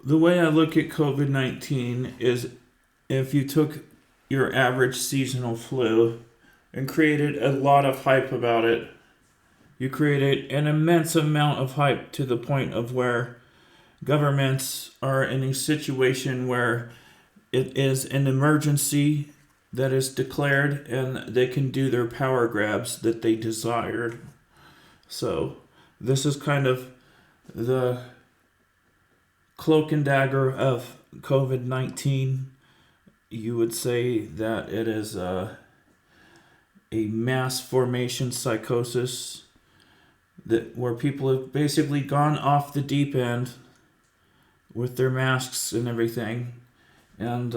The way I look at COVID 19 is if you took your average seasonal flu and created a lot of hype about it, you created an immense amount of hype to the point of where governments are in a situation where it is an emergency that is declared and they can do their power grabs that they desired. So, this is kind of the cloak and dagger of COVID 19. You would say that it is a mass formation psychosis that where people have basically gone off the deep end with their masks and everything, and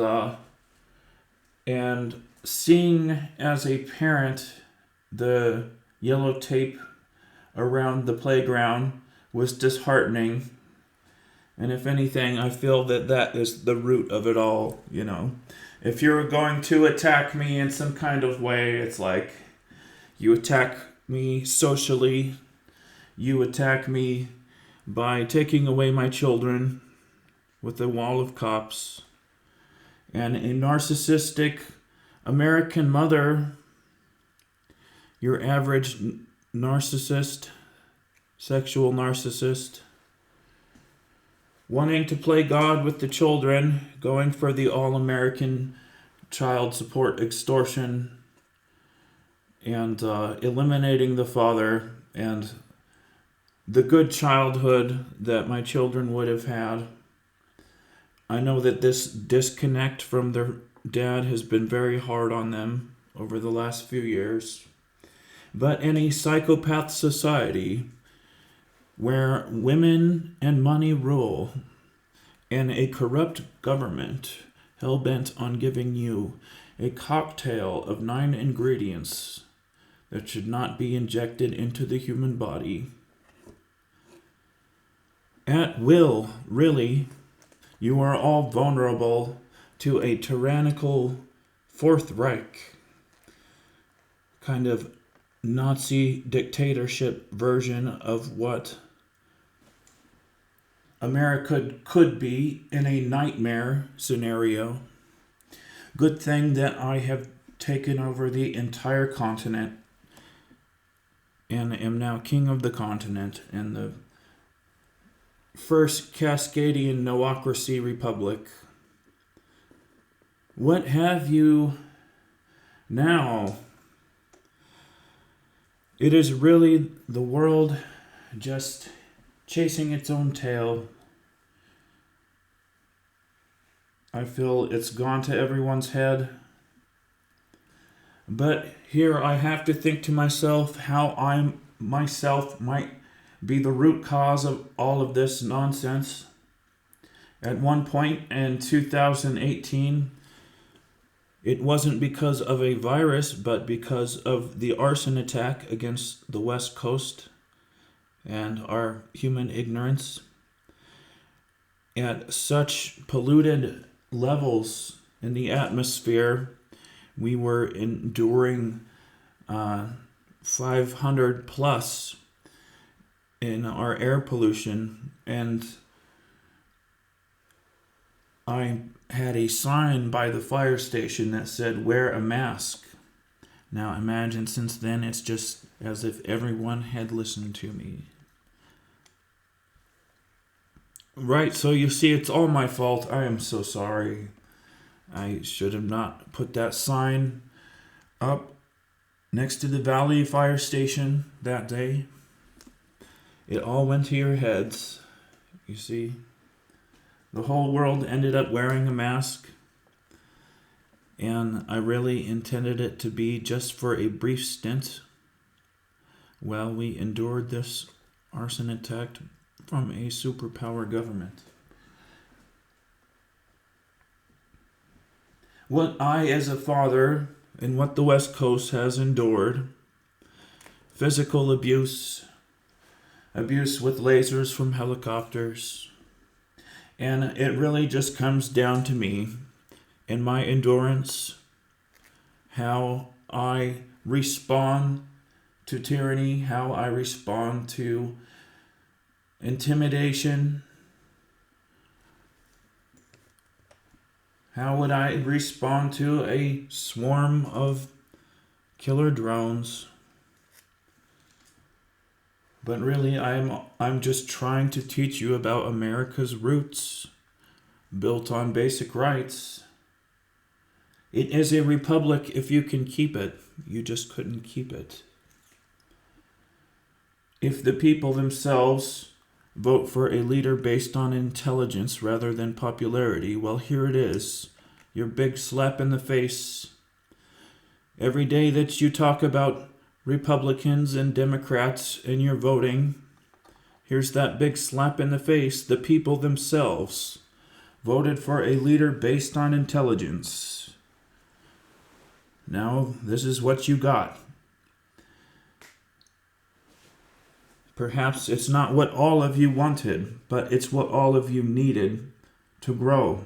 and seeing as a parent the yellow tape around the playground was disheartening. And if anything, I feel that that is the root of it all. If you're going to attack me in some kind of way, it's like you attack me socially, you attack me by taking away my children with a wall of cops, and a narcissistic American mother, your average narcissist, sexual narcissist, wanting to play God with the children, going for the all American child support extortion, and eliminating the father and the good childhood that my children would have had. I know that this disconnect from their dad has been very hard on them over the last few years. But in a psychopath society where women and money rule, and a corrupt government hell bent on giving you a cocktail of 9 ingredients that should not be injected into the human body, at will, really, you are all vulnerable to a tyrannical Fourth Reich kind of Nazi dictatorship version of what America could be in a nightmare scenario. Good thing that I have taken over the entire continent and am now king of the continent and the first Cascadian noocracy republic. What have you now? It is really the world just chasing its own tail. I feel it's gone to everyone's head. But here I have to think to myself how I myself might be the root cause of all of this nonsense. At one point in 2018, it wasn't because of a virus, but because of the arson attack against the West Coast and our human ignorance. At such polluted levels in the atmosphere, we were enduring 500 plus in our air pollution, and I had a sign by the fire station that said wear a mask. Now imagine since then it's just as if everyone had listened to me. Right, so you see it's all my fault. I am so sorry. I should have not put that sign up next to the Valley Fire Station that day. It all went to your heads, you see. The whole world ended up wearing a mask, and I really intended it to be just for a brief stint while we endured this arson attack from a superpower government. What I, as a father, and what the West Coast has endured, physical abuse, abuse with lasers from helicopters, and it really just comes down to me and my endurance, how I respond to tyranny, how I respond to intimidation, How would I respond to a swarm of killer drones? But really, I'm just trying to teach you about America's roots, built on basic rights. It is a republic if you can keep it. You just couldn't keep it. If the people themselves vote for a leader based on intelligence rather than popularity, well, here it is. Your big slap in the face. Every day that you talk about Republicans and Democrats and your voting, here's that big slap in the face. The people themselves voted for a leader based on intelligence. Now, this is what you got. Perhaps it's not what all of you wanted, but it's what all of you needed to grow,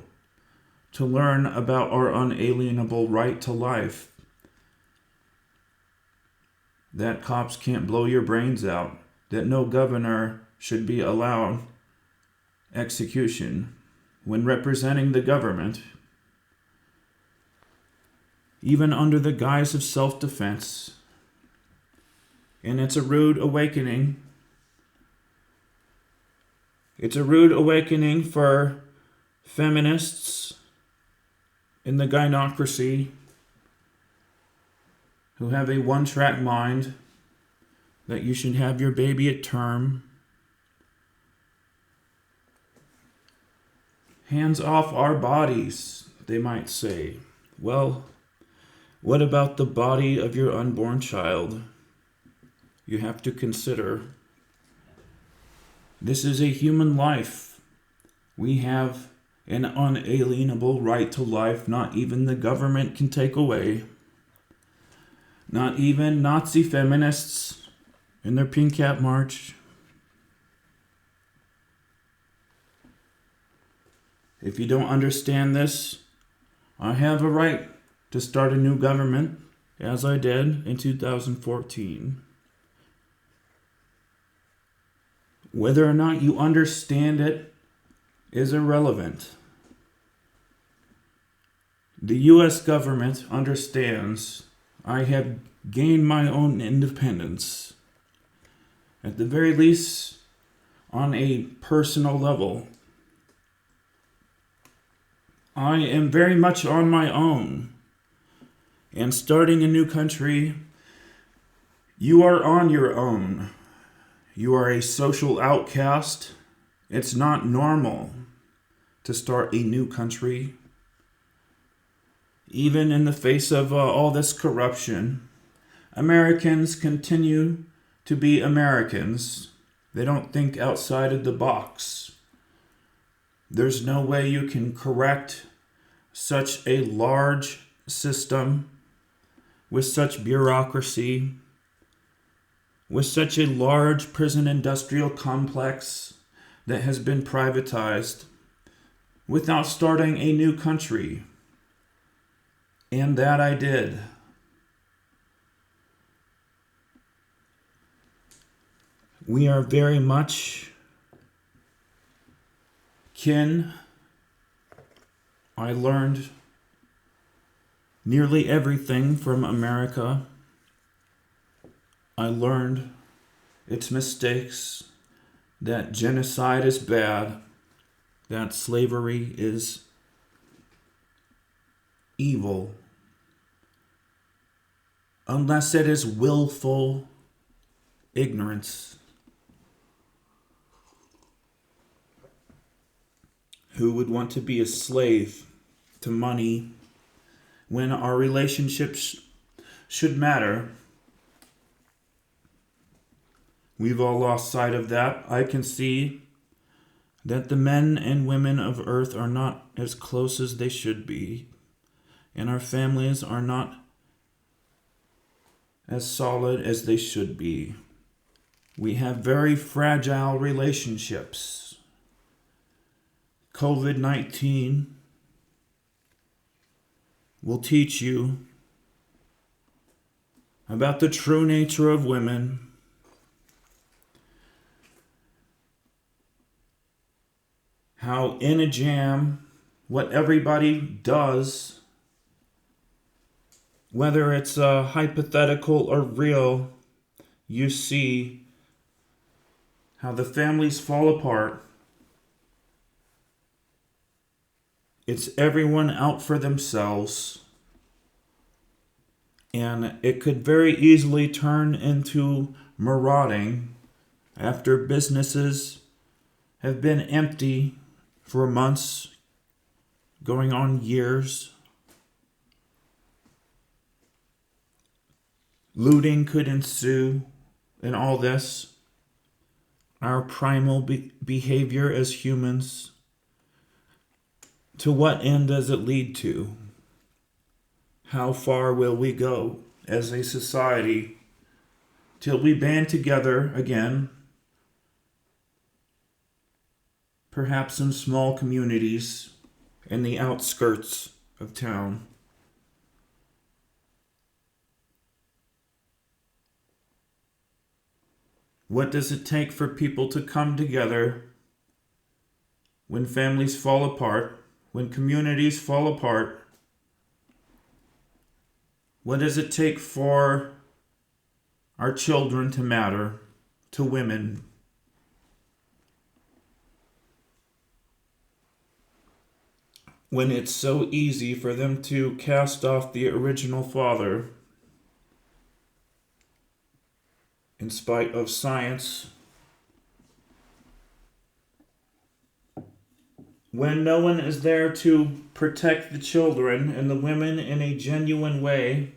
to learn about our unalienable right to life. That cops can't blow your brains out, that no governor should be allowed execution when representing the government, even under the guise of self-defense. And it's a rude awakening. It's a rude awakening for feminists in the gynocracy who have a one-track mind that you should have your baby at term. Hands off our bodies, they might say. Well, what about the body of your unborn child? You have to consider. This is a human life. We have an unalienable right to life, not even the government can take away. Not even Nazi feminists in their Pink Hat March. If you don't understand this, I have a right to start a new government, as I did in 2014. Whether or not you understand it is irrelevant. The U.S. government understands I have gained my own independence. At the very least, on a personal level. I am very much on my own. And starting a new country, you are on your own. You are a social outcast. It's not normal to start a new country. Even in the face of all this corruption, Americans continue to be Americans. They don't think outside of the box. There's no way you can correct such a large system with such bureaucracy, with such a large prison industrial complex that has been privatized, without starting a new country. And that I did. We are very much kin. I learned nearly everything from America. I learned its mistakes, that genocide is bad, that slavery is evil, unless it is willful ignorance. Who would want to be a slave to money when our relationships should matter? We've all lost sight of that. I can see that the men and women of Earth are not as close as they should be, and our families are not as solid as they should be. We have very fragile relationships. COVID-19 will teach you about the true nature of women, how in a jam what everybody does, whether it's hypothetical or real, you see how the families fall apart. It's everyone out for themselves. And it could very easily turn into marauding after businesses have been empty for months, going on years. Looting could ensue in all this. Our primal behavior as humans. To what end does it lead to? How far will we go as a society till we band together again, perhaps in small communities in the outskirts of town? What does it take for people to come together when families fall apart, when communities fall apart? What does it take for our children to matter to women? When it's so easy for them to cast off the original father in spite of science. When no one is there to protect the children and the women in a genuine way,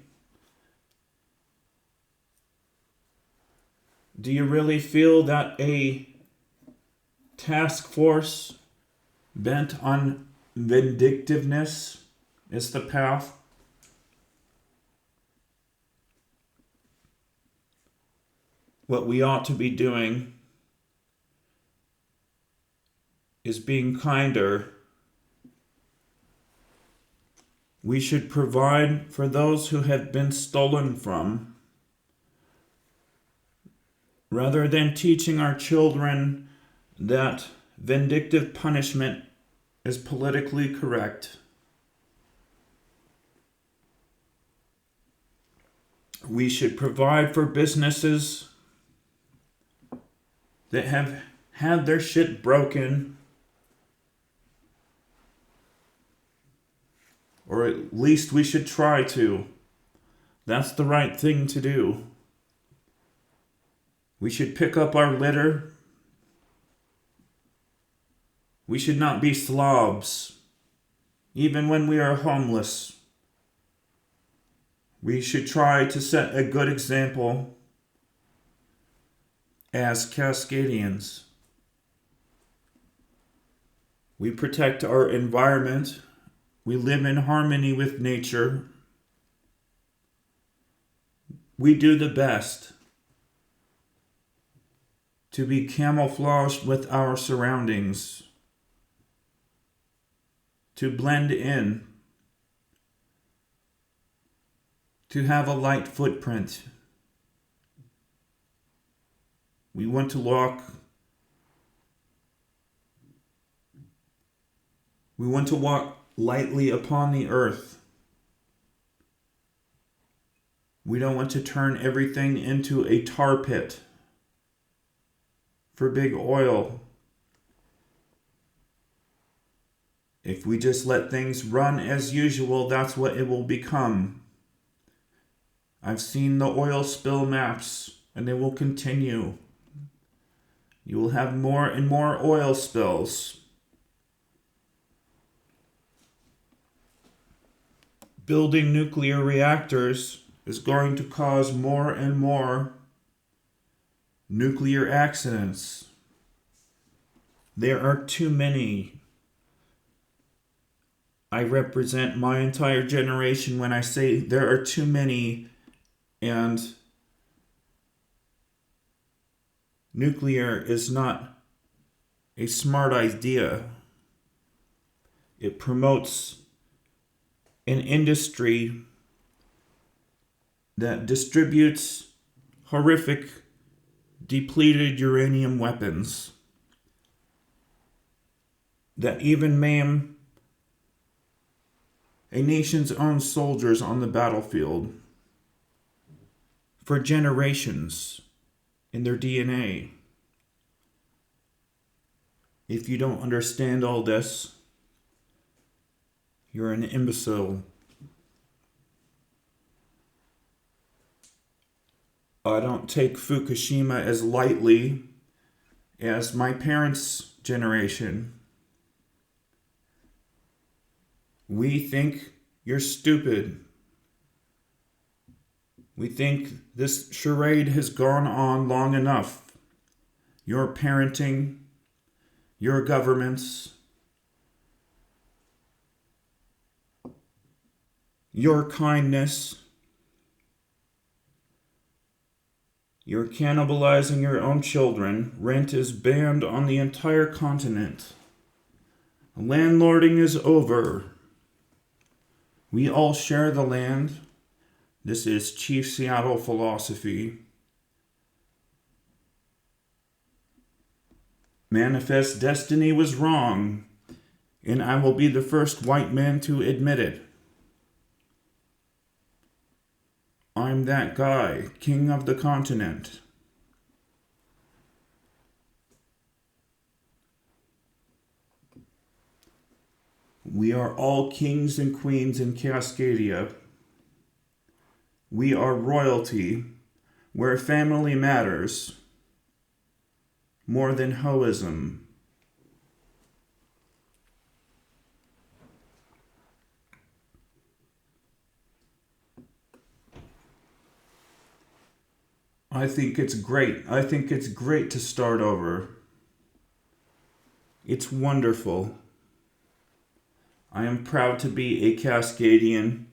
do you really feel that a task force bent on vindictiveness is the path? What we ought to be doing is being kinder. We should provide for those who have been stolen from, rather than teaching our children that vindictive punishment is politically correct. We should provide for businesses that have had their shit broken, or at least we should try to. That's the right thing to do. We should pick up our litter. We should not be slobs, even when we are homeless. We should try to set a good example as Cascadians. We protect our environment. We live in harmony with nature. We do the best to be camouflaged with our surroundings, to blend in, to have a light footprint. We want to walk lightly upon the earth. We don't want to turn everything into a tar pit for big oil. If we just let things run as usual, that's what it will become. I've seen the oil spill maps, and they will continue. You will have more and more oil spills. Building nuclear reactors is going to cause more and more nuclear accidents. There are too many. I represent my entire generation when I say there are too many, and nuclear is not a smart idea. It promotes an industry that distributes horrific depleted uranium weapons that even maim a nation's own soldiers on the battlefield for generations in their DNA. If you don't understand all this, you're an imbecile. I don't take Fukushima as lightly as my parents' generation. We think you're stupid. We think this charade has gone on long enough. Your parenting, your governments, your kindness, you're cannibalizing your own children. Rent is banned on the entire continent. Landlording is over. We all share the land. This is Chief Seattle philosophy. Manifest Destiny was wrong, and I will be the first white man to admit it. I'm that guy, king of the continent. We are all kings and queens in Cascadia. We are royalty, where family matters more than hoism. I think it's great. I think it's great to start over. It's wonderful. I am proud to be a Cascadian.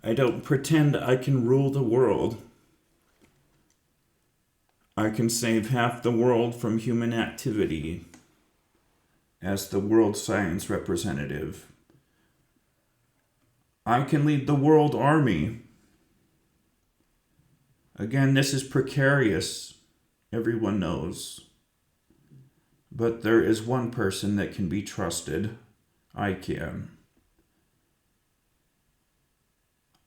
I don't pretend I can rule the world. I can save half the world from human activity as the World Science Representative. I can lead the world army. Again, this is precarious, everyone knows. But there is one person that can be trusted. I can.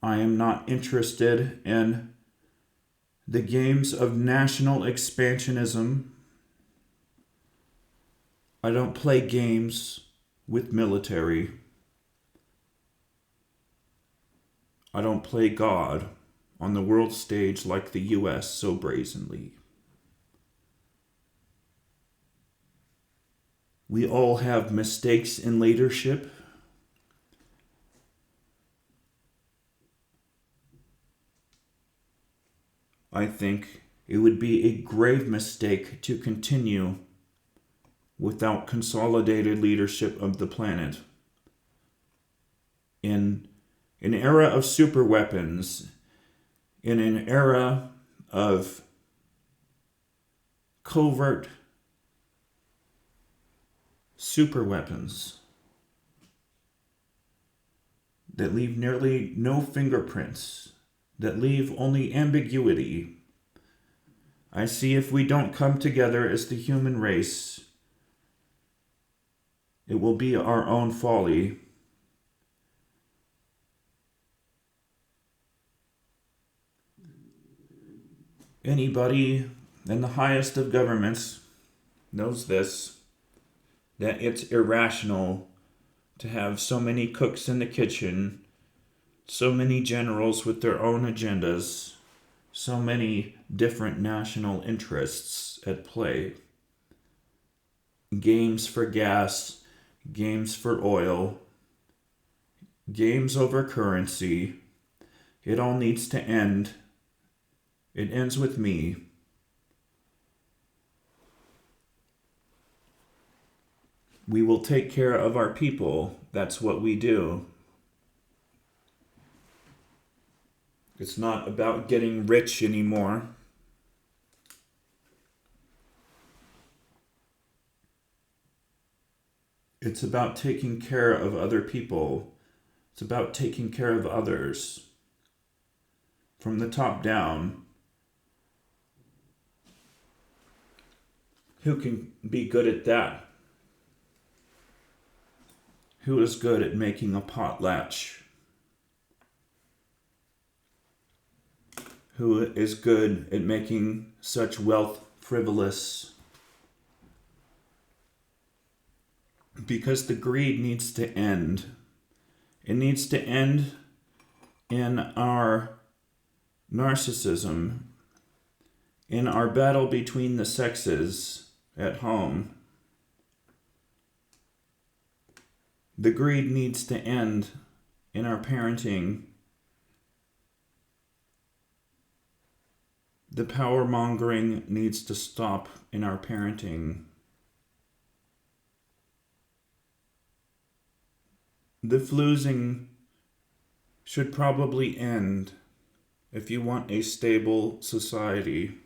I am not interested in the games of national expansionism. I don't play games with military. I don't play God on the world stage like the US so brazenly. We all have mistakes in leadership. I think it would be a grave mistake to continue without consolidated leadership of the planet. In an era of superweapons, in an era of covert superweapons that leave nearly no fingerprints, that leave only ambiguity, I see if we don't come together as the human race, it will be our own folly. Anybody in the highest of governments knows this, that it's irrational to have so many cooks in the kitchen, so many generals with their own agendas, so many different national interests at play. Games for gas, games for oil, games over currency. It all needs to end. It ends with me. We will take care of our people. That's what we do. It's not about getting rich anymore. It's about taking care of other people. It's about taking care of others. From the top down. Who can be good at that? who is good at making a potlatch, who is good at making such wealth frivolous, because the greed needs to end. It needs to end in our narcissism, in our battle between the sexes at home. The greed needs to end in our parenting. The power mongering needs to stop in our parenting. The floozing should probably end if you want a stable society.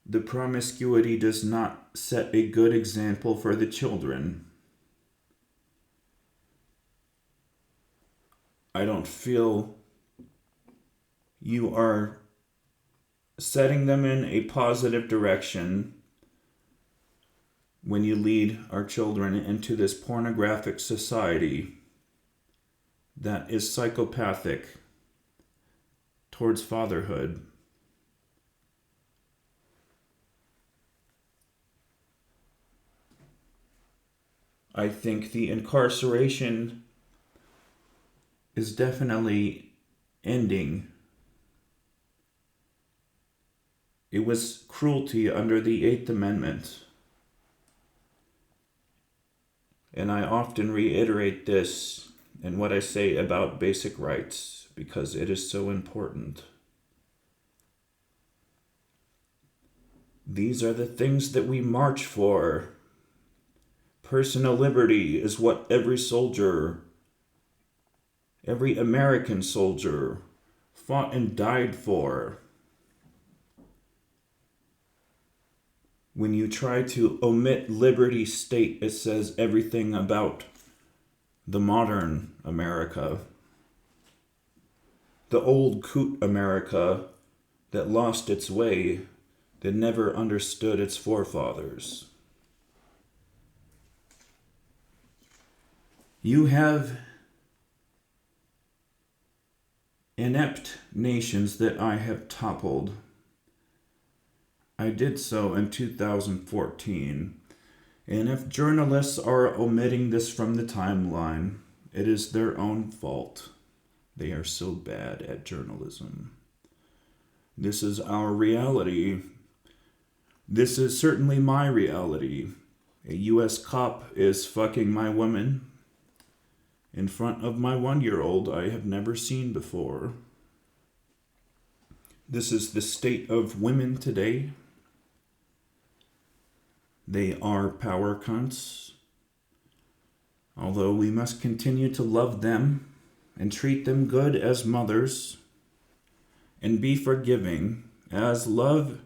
The promiscuity does not set a good example for the children. I don't feel you are setting them in a positive direction when you lead our children into this pornographic society that is psychopathic towards fatherhood. I think the incarceration is definitely ending. It was cruelty under the Eighth Amendment. And I often reiterate this in what I say about basic rights because it is so important. These are the things that we march for. Personal liberty is what every soldier, every American soldier, fought and died for. When you try to omit liberty state, it says everything about the modern America. The old coot America that lost its way, that never understood its forefathers. You have inept nations that I have toppled. I did so in 2014. And if journalists are omitting this from the timeline, it is their own fault. They are so bad at journalism. This is our reality. This is certainly my reality. A U.S. cop is fucking my woman in front of my 1-year-old I have never seen before. This is the state of women today. They are power cunts. Although we must continue to love them and treat them good as mothers and be forgiving, as love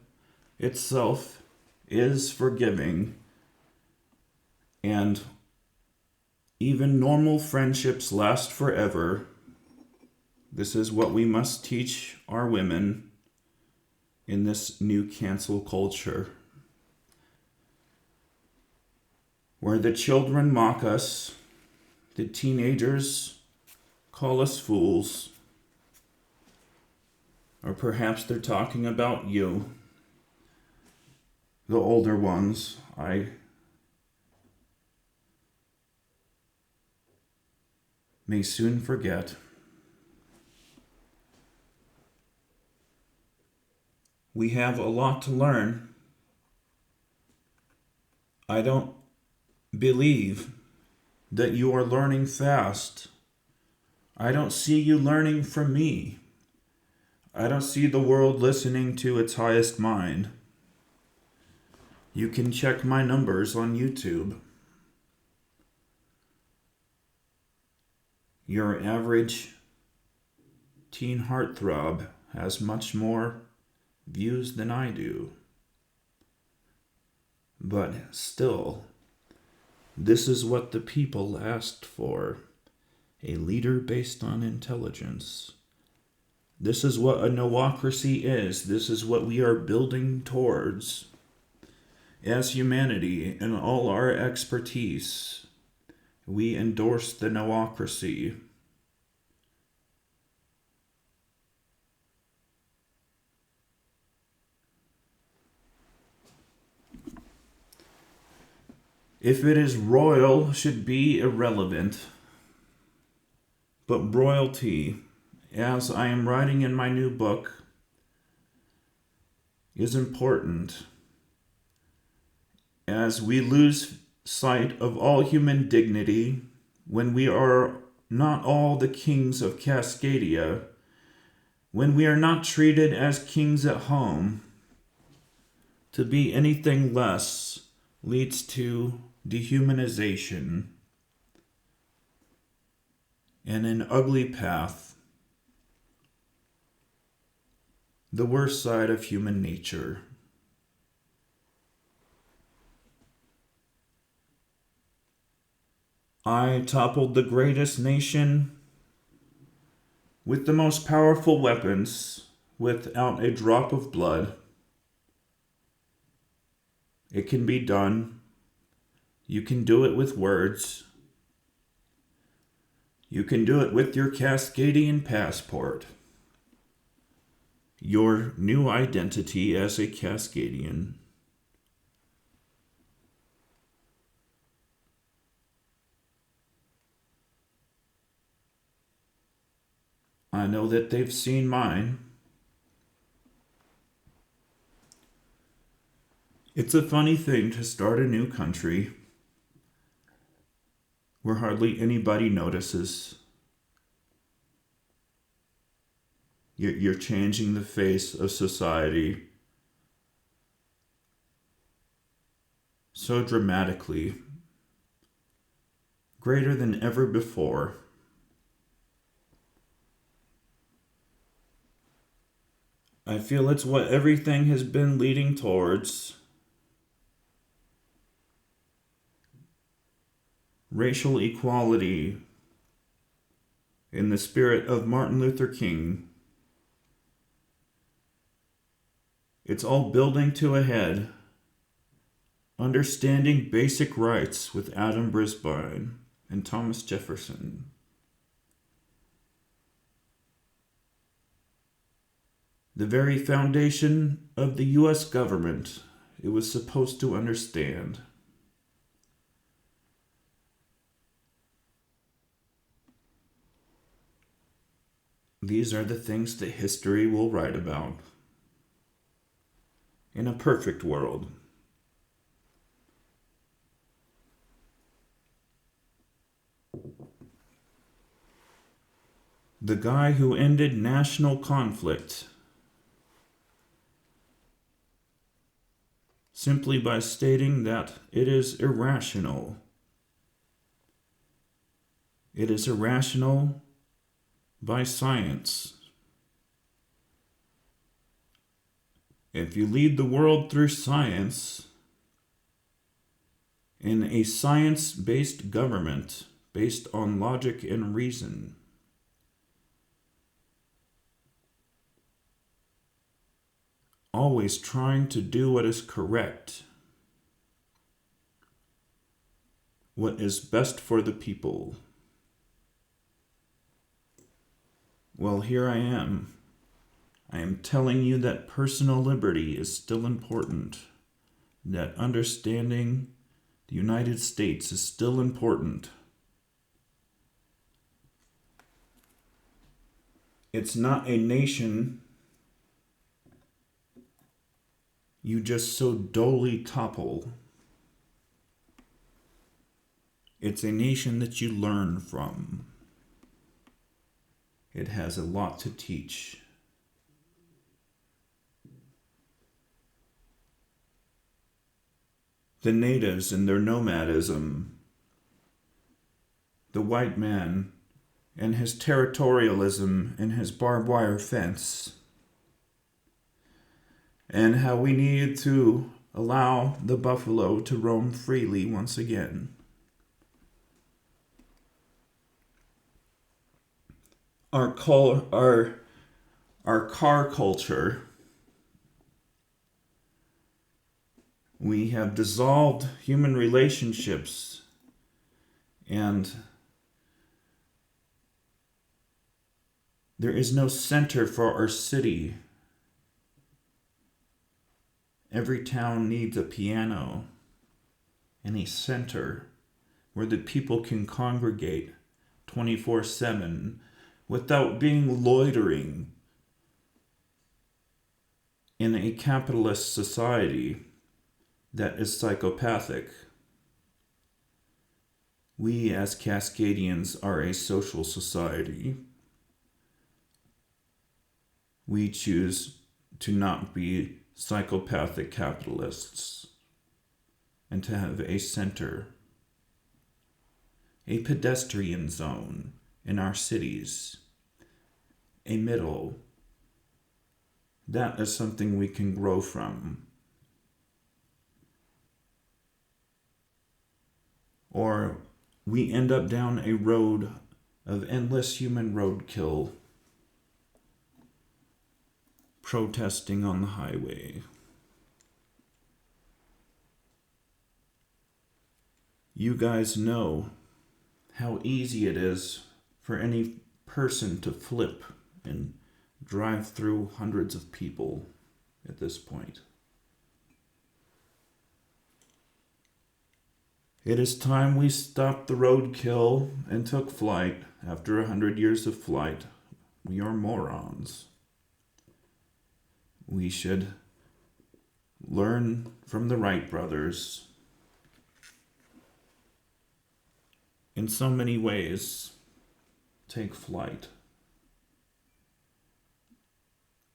itself is forgiving, and even normal friendships last forever. This is what we must teach our women in this new cancel culture, where the children mock us, the teenagers call us fools, or perhaps they're talking about you, the older ones. I may soon forget. We have a lot to learn. I don't believe that you are learning fast. I don't see you learning from me. I don't see the world listening to its highest mind. You can check my numbers on YouTube. Your average teen heartthrob has much more views than I do. But still, this is what the people asked for. A leader based on intelligence. This is what a noocracy is. This is what we are building towards. As humanity and all our expertise, we endorse the noocracy. If it is royal, should be irrelevant. But royalty, as I am writing in my new book, is important, as we lose sight of all human dignity when we are not all the kings of Cascadia, when we are not treated as kings at home. To be anything less leads to dehumanization and an ugly path, the worst side of human nature. I toppled the greatest nation with the most powerful weapons without a drop of blood. It can be done. You can do it with words. You can do it with your Cascadian passport. Your new identity as a Cascadian. I know that they've seen mine. It's a funny thing to start a new country where hardly anybody notices. You're changing the face of society so dramatically, greater than ever before. I feel it's what everything has been leading towards. Racial equality in the spirit of Martin Luther King. It's all building to a head. Understanding basic rights with Adam Brisbane and Thomas Jefferson. The very foundation of the U.S. government it was supposed to understand. These are the things that history will write about. In a perfect world. The guy who ended national conflict simply by stating that it is irrational. It is irrational by science. If you lead the world through science, in a science-based government based on logic and reason, always trying to do what is correct, what is best for the people. Well, here I am. I am telling you that personal liberty is still important, that understanding the United States is still important. It's not a nation you just so dully topple. It's a nation that you learn from. It has a lot to teach. The natives and their nomadism. The white man and his territorialism and his barbed wire fence. And how we needed to allow the buffalo to roam freely once again. Our car culture, We have dissolved human relationships, and there is no center for our city. Every town needs a piano and a center where the people can congregate 24/7 without being loitering in a capitalist society that is psychopathic. We as Cascadians are a social society. We choose to not be psychopathic capitalists and to have a center, a pedestrian zone in our cities, a middle. That is something we can grow from. Or we end up down a road of endless human roadkill, protesting on the highway. You guys know how easy it is for any person to flip and drive through hundreds of people at this point. It is time we stopped the roadkill and took flight. After 100 years of flight, we are morons. We should learn from the Wright brothers in so many ways. Take flight.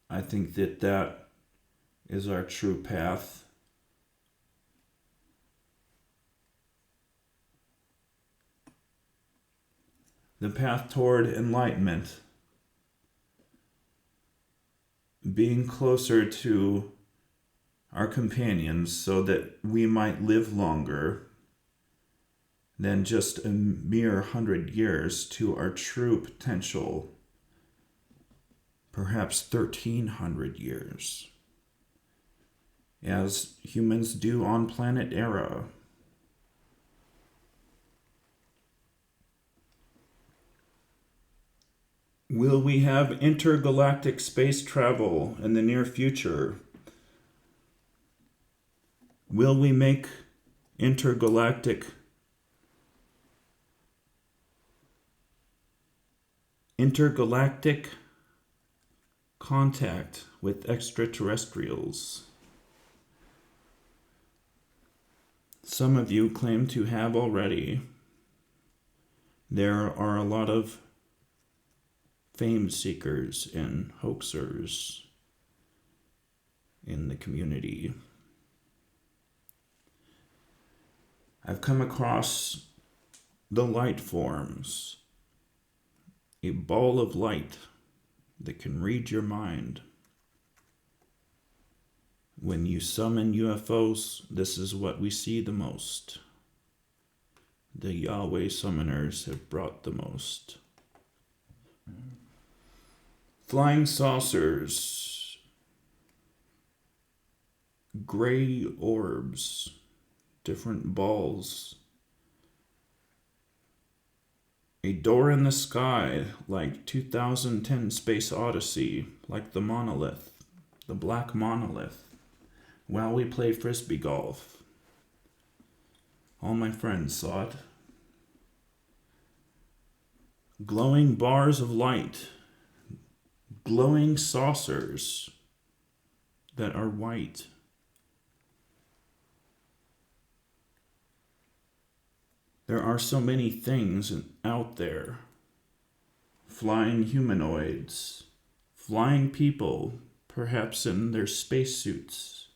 I think that is our true path. The path toward enlightenment, being closer to our companions so that we might live longer than just a mere 100 years to our true potential, perhaps 1,300 years, as humans do on planet Era. Will we have intergalactic space travel in the near future? Will we make intergalactic contact with extraterrestrials? Some of you claim to have already. There are a lot of fame seekers and hoaxers in the community. I've come across the light forms, a ball of light that can read your mind. When you summon UFOs, this is what we see the most. The Yahweh summoners have brought the most. Flying saucers, gray orbs, different balls, a door in the sky like 2010 Space Odyssey, like the monolith, the black monolith, while we play frisbee golf. All my friends saw it. Glowing bars of light, glowing saucers that are white. There are so many things out there. Flying humanoids, flying people, perhaps in their spacesuits.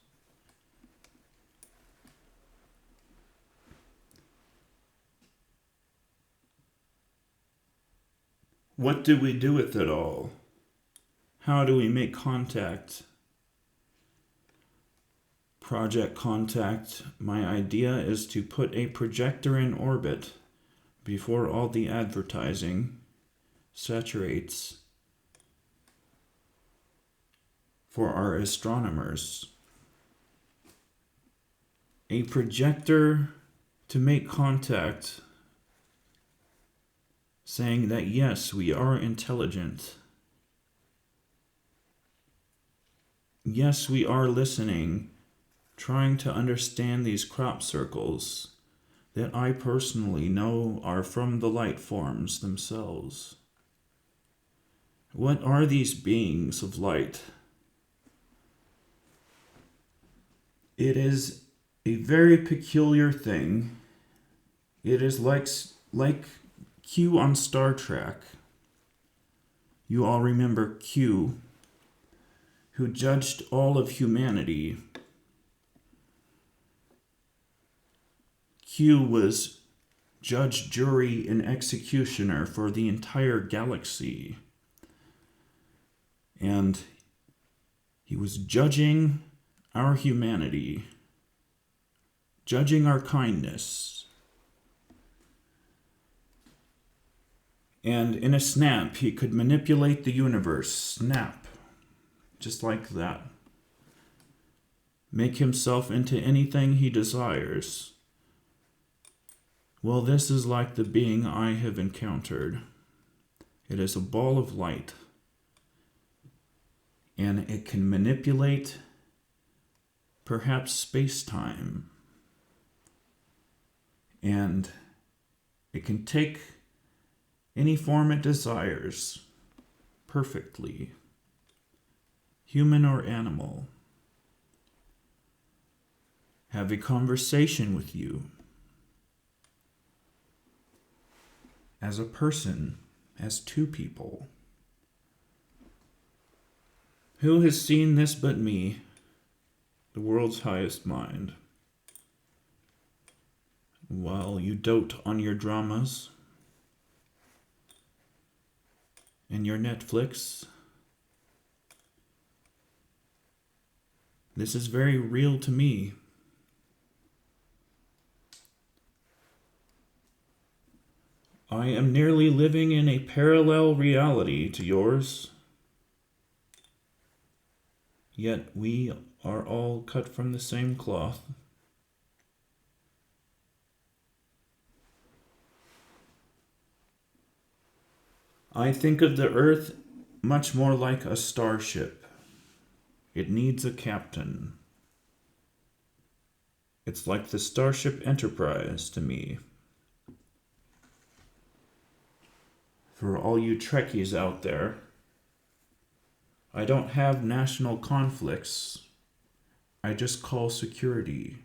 What do we do with it all? How do we make contact? Project Contact, my idea is to put a projector in orbit before all the advertising saturates for our astronomers. a projector to make contact, saying that yes, we are intelligent. Yes, we are listening, trying to understand these crop circles that I personally know are from the light forms themselves. What are these beings of light? It is a very peculiar thing. It is like Q on Star Trek. You all remember Q, who judged all of humanity. Q was judge, jury, and executioner for the entire galaxy. And he was judging our humanity, judging our kindness. And in a snap, he could manipulate the universe. Snap. Just like that. Make himself into anything he desires. Well, this is like the being I have encountered. It is a ball of light. And it can manipulate perhaps space-time. And it can take any form it desires perfectly, human or animal. Have a conversation with you as a person, as two people. Who has seen this but me, the world's highest mind? While you dote on your dramas and your Netflix, this is very real to me. I am nearly living in a parallel reality to yours. Yet we are all cut from the same cloth. I think of the earth much more like a starship. It needs a captain. It's like the Starship Enterprise to me. For all you Trekkies out there, I don't have national conflicts. I just call security.